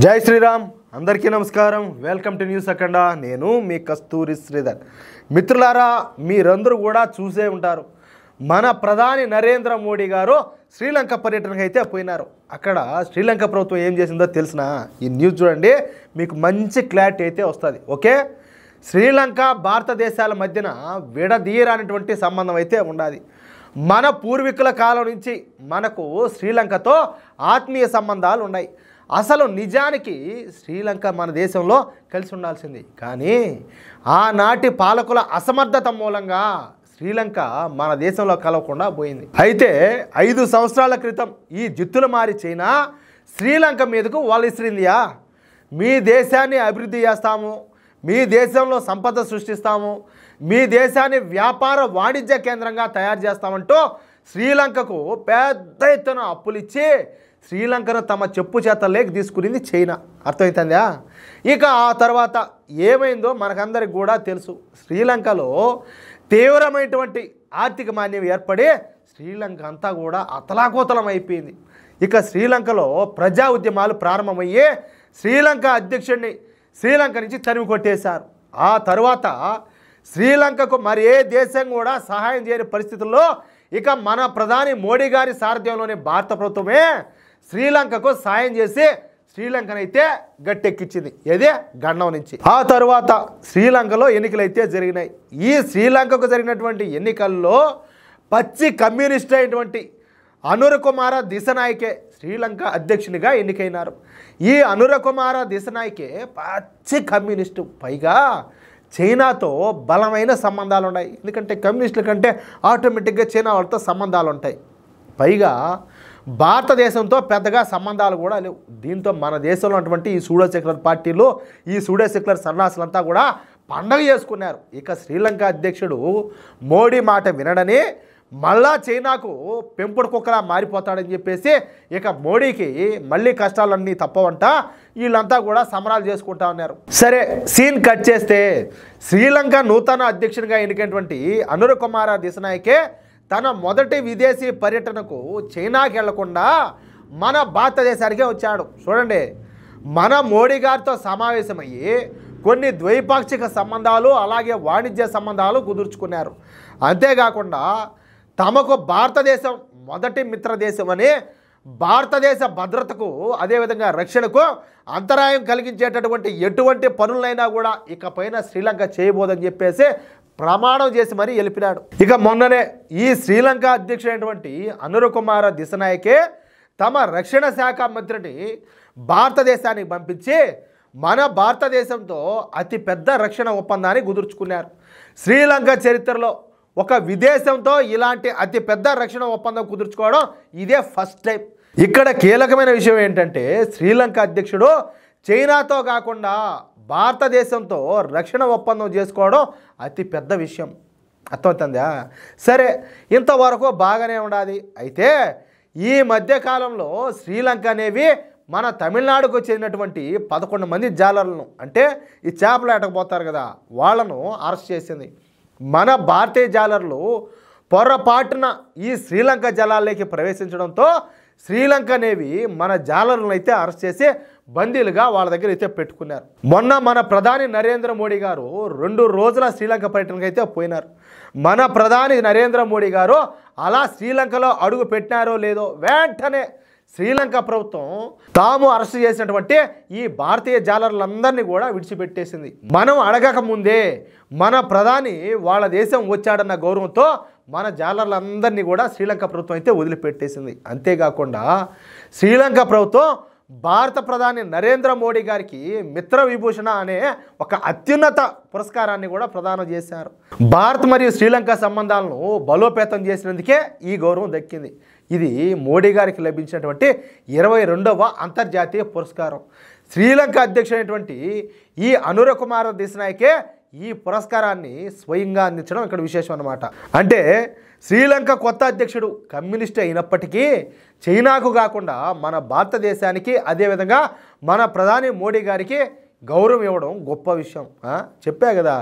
జై శ్రీరామ్ అందరికీ నమస్కారం వెల్కమ్ టు న్యూస్ అఖండ నేను మీ కస్తూరి శ్రీధర్ మిత్రులారా మీరందరూ కూడా చూసే ఉంటారు మన ప్రధాని నరేంద్ర మోడీ గారు శ్రీలంక పర్యటనకు అయితే పోయినారు అక్కడ శ్రీలంక ప్రభుత్వం ఏం చేసిందో తెలిసినా ఈ న్యూస్ చూడండి మీకు మంచి క్లారిటీ అయితే వస్తుంది ఓకే శ్రీలంక భారతదేశాల మధ్యన విడదీయరానటువంటి సంబంధం అయితే ఉండాలి మన పూర్వీకుల కాలం నుంచి మనకు శ్రీలంకతో ఆత్మీయ సంబంధాలు ఉన్నాయి అసలు నిజానికి శ్రీలంక మన దేశంలో కలిసి ఉండాల్సింది కానీ ఆనాటి పాలకుల అసమర్థత మూలంగా శ్రీలంక మన దేశంలో కలవకుండా పోయింది అయితే 5 సంవత్సరాల క్రితం ఈ జిత్తుల మారి చైనా శ్రీలంక మీదకు వలిసిరిందియా మీ దేశాన్ని అభివృద్ధి చేస్తాము మీ దేశంలో సంపద సృష్టిస్తాము మీ దేశాన్ని వ్యాపార వాణిజ్య కేంద్రంగా తయారు చేస్తామంటూ శ్రీలంకకు పెద్ద ఎత్తున అప్పులు ఇచ్చి శ్రీలంకను తమ చెప్పు చేతల్లోకి తీసుకునింది చైనా అర్థమవుతుందా ఇక ఆ తర్వాత ఏమైందో మనకందరికి కూడా తెలుసు శ్రీలంకలో తీవ్రమైనటువంటి ఆర్థిక మాంద్యం ఏర్పడి శ్రీలంక అంతా కూడా అతలాకుతలం అయిపోయింది ఇక శ్రీలంకలో ప్రజా ఉద్యమాలు ప్రారంభమయ్యి శ్రీలంక అధ్యక్షుడిని శ్రీలంక నుంచి తరిమి కొట్టేశారు ఆ తర్వాత శ్రీలంకకు మరి ఏ దేశం కూడా సహాయం చేయని పరిస్థితుల్లో ఇక మన ప్రధాని మోడీ గారి సారథ్యంలోని భారత ప్రభుత్వమే శ్రీలంకకు సాయం చేసి శ్రీలంకనైతే గట్టెక్కించింది ఏదే గండం నుంచి ఆ తర్వాత శ్రీలంకలో ఎన్నికలు అయితే జరిగినాయి ఈ శ్రీలంకకు జరిగినటువంటి ఎన్నికల్లో పచ్చి కమ్యూనిస్ట్ అయినటువంటి అనుర కుమార దిశనాయకే శ్రీలంక అధ్యక్షునిగా ఎన్నికైనారు ఈ అనుర కుమార దిశనాయకే పచ్చి కమ్యూనిస్టు పైగా చైనాతో బలమైన సంబంధాలు ఉన్నాయి ఎందుకంటే కమ్యూనిస్టుల కంటే ఆటోమేటిక్గా చైనా వాళ్ళతో సంబంధాలు ఉంటాయి పైగా భారతదేశంతో పెద్దగా సంబంధాలు కూడా లేవు దీంతో మన దేశంలో ఉన్నటువంటి ఈ సూడో సెక్యులర్ పార్టీలు ఈ సూడో సెక్యులర్ సన్నాసులంతా కూడా పండగ చేసుకున్నారు ఇక శ్రీలంక అధ్యక్షుడు మోడీ మాట వినడని మళ్ళా చైనాకు పెంపుడు కుక్కలా మారిపోతాడని చెప్పేసి ఇక మోడీకి మళ్ళీ కష్టాలన్నీ తప్పవంట వీళ్ళంతా కూడా సమరాలు చేసుకుంటా ఉన్నారు సరే సీన్ కట్ చేస్తే శ్రీలంక నూతన అధ్యక్షునిగా ఎన్నికైనటువంటి అనుర కుమార దిశనాయకే తన మొదటి విదేశీ పర్యటనకు చైనాకి వెళ్లకుండా మన భారతదేశానికే వచ్చాడు చూడండి మన మోడీ గారితో సమావేశమయ్యి కొన్ని ద్వైపాక్షిక సంబంధాలు అలాగే వాణిజ్య సంబంధాలు కుదుర్చుకున్నారు అంతేకాకుండా తమకు భారతదేశం మొదటి మిత్రదేశం అని భారతదేశ భద్రతకు అదేవిధంగా రక్షణకు అంతరాయం కలిగించేటటువంటి ఎటువంటి పనులైనా కూడా ఇకపైన శ్రీలంక చేయబోదని చెప్పేసి ప్రమాణం చేసి మరీ గెలిపినాడు ఇక మొన్ననే ఈ శ్రీలంక అధ్యక్షుడైనటువంటి అనుర కుమార దిశనాయకే తమ రక్షణ శాఖ మంత్రిని భారతదేశానికి పంపించి మన భారతదేశంతో అతి పెద్ద రక్షణ ఒప్పందాన్ని కుదుర్చుకున్నారు శ్రీలంక చరిత్రలో ఒక విదేశంతో ఇలాంటి అతి పెద్ద రక్షణ ఒప్పందం కుదుర్చుకోవడం ఇదే ఫస్ట్ టైం ఇక్కడ కీలకమైన విషయం ఏంటంటే శ్రీలంక అధ్యక్షుడు చైనాతో కాకుండా భారతదేశంతో రక్షణ ఒప్పందం చేసుకోవడం అతి పెద్ద విషయం అర్థమవుతుందా సరే ఇంతవరకు బాగానే ఉండాలి అయితే ఈ మధ్యకాలంలో శ్రీలంక అనేవి మన తమిళనాడుకు చెందినటువంటి 11 మంది జాలర్లను అంటే ఈ చేపలు ఏటకపోతారు కదా వాళ్ళను అరెస్ట్ చేసింది మన భారతీయ జాలర్లు పొరపాటున ఈ శ్రీలంక జలాల్లోకి ప్రవేశించడంతో శ్రీలంక నేవి మన జాలర్లను అయితే అరెస్ట్ చేసి బందీలుగా వాళ్ళ దగ్గర అయితే పెట్టుకున్నారు మొన్న మన ప్రధాని నరేంద్ర మోడీ గారు 2 రోజుల శ్రీలంక పర్యటనకు అయితే పోయినారు మన ప్రధాని నరేంద్ర మోడీ గారు అలా శ్రీలంకలో అడుగు పెట్టినారో లేదో వెంటనే శ్రీలంక ప్రభుత్వం తాము అరెస్ట్ చేసినటువంటి ఈ భారతీయ జాలర్లందరినీ కూడా విడిచిపెట్టేసింది మనం అడగక ముందే మన ప్రధాని వాళ్ళ దేశం వచ్చాడన్న గౌరవంతో మన జాలర్లందరినీ కూడా శ్రీలంక ప్రభుత్వం అయితే వదిలిపెట్టేసింది అంతేకాకుండా శ్రీలంక ప్రభుత్వం భారత ప్రధాని నరేంద్ర మోడీ గారికి మిత్ర విభూషణ అనే ఒక అత్యున్నత పురస్కారాన్ని కూడా ప్రదానం చేశారు భారత్ మరియు శ్రీలంక సంబంధాలను బలోపేతం చేసినందుకే ఈ గౌరవం దక్కింది ఇది మోడీ గారికి లభించినటువంటి 22వ అంతర్జాతీయ పురస్కారం శ్రీలంక అధ్యక్షుడైనటువంటి ఈ అనుర కుమార దిశనాయకే ఈ పురస్కారాన్ని స్వయంగా అందించడం ఇక్కడ విశేషం అన్నమాట అంటే శ్రీలంక కొత్త అధ్యక్షుడు కమ్యూనిస్ట్ అయినప్పటికీ చైనాకు కాకుండా మన భారతదేశానికి అదేవిధంగా మన ప్రధాని మోడీ గారికి గౌరవం ఇవ్వడం గొప్ప విషయం చెప్పా కదా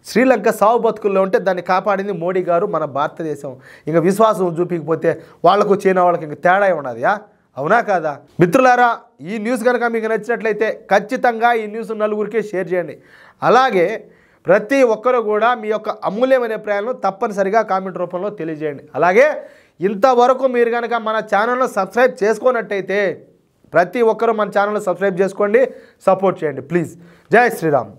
శ్రీలంక సావు బతుకుల్లో ఉంటే దాన్ని కాపాడింది మోడీ గారు మన భారతదేశం ఇంకా విశ్వాసం చూపించకపోతే వాళ్ళకు చైనా వాళ్ళకి ఇంకా తేడా ఉన్నది అవునా కాదా? మిత్రులారా, ఈ న్యూస్ కనుక మీకు నచ్చినట్లయితే ఖచ్చితంగా ఈ న్యూస్ నలుగురికి షేర్ చేయండి. అలాగే ప్రతి ఒక్కరు కూడా మీ యొక్క అమూల్యమైన అభిప్రాయాలను తప్పనిసరిగా కామెంట్ రూపంలో తెలియజేయండి. అలాగే ఇంతవరకు మీరు కనుక మన ఛానల్ను సబ్స్క్రైబ్ చేసుకున్నట్టయితే ప్రతి ఒక్కరూ మన ఛానల్ను సబ్స్క్రైబ్ చేసుకోండి, సపోర్ట్ చేయండి ప్లీజ్. జై శ్రీరామ్.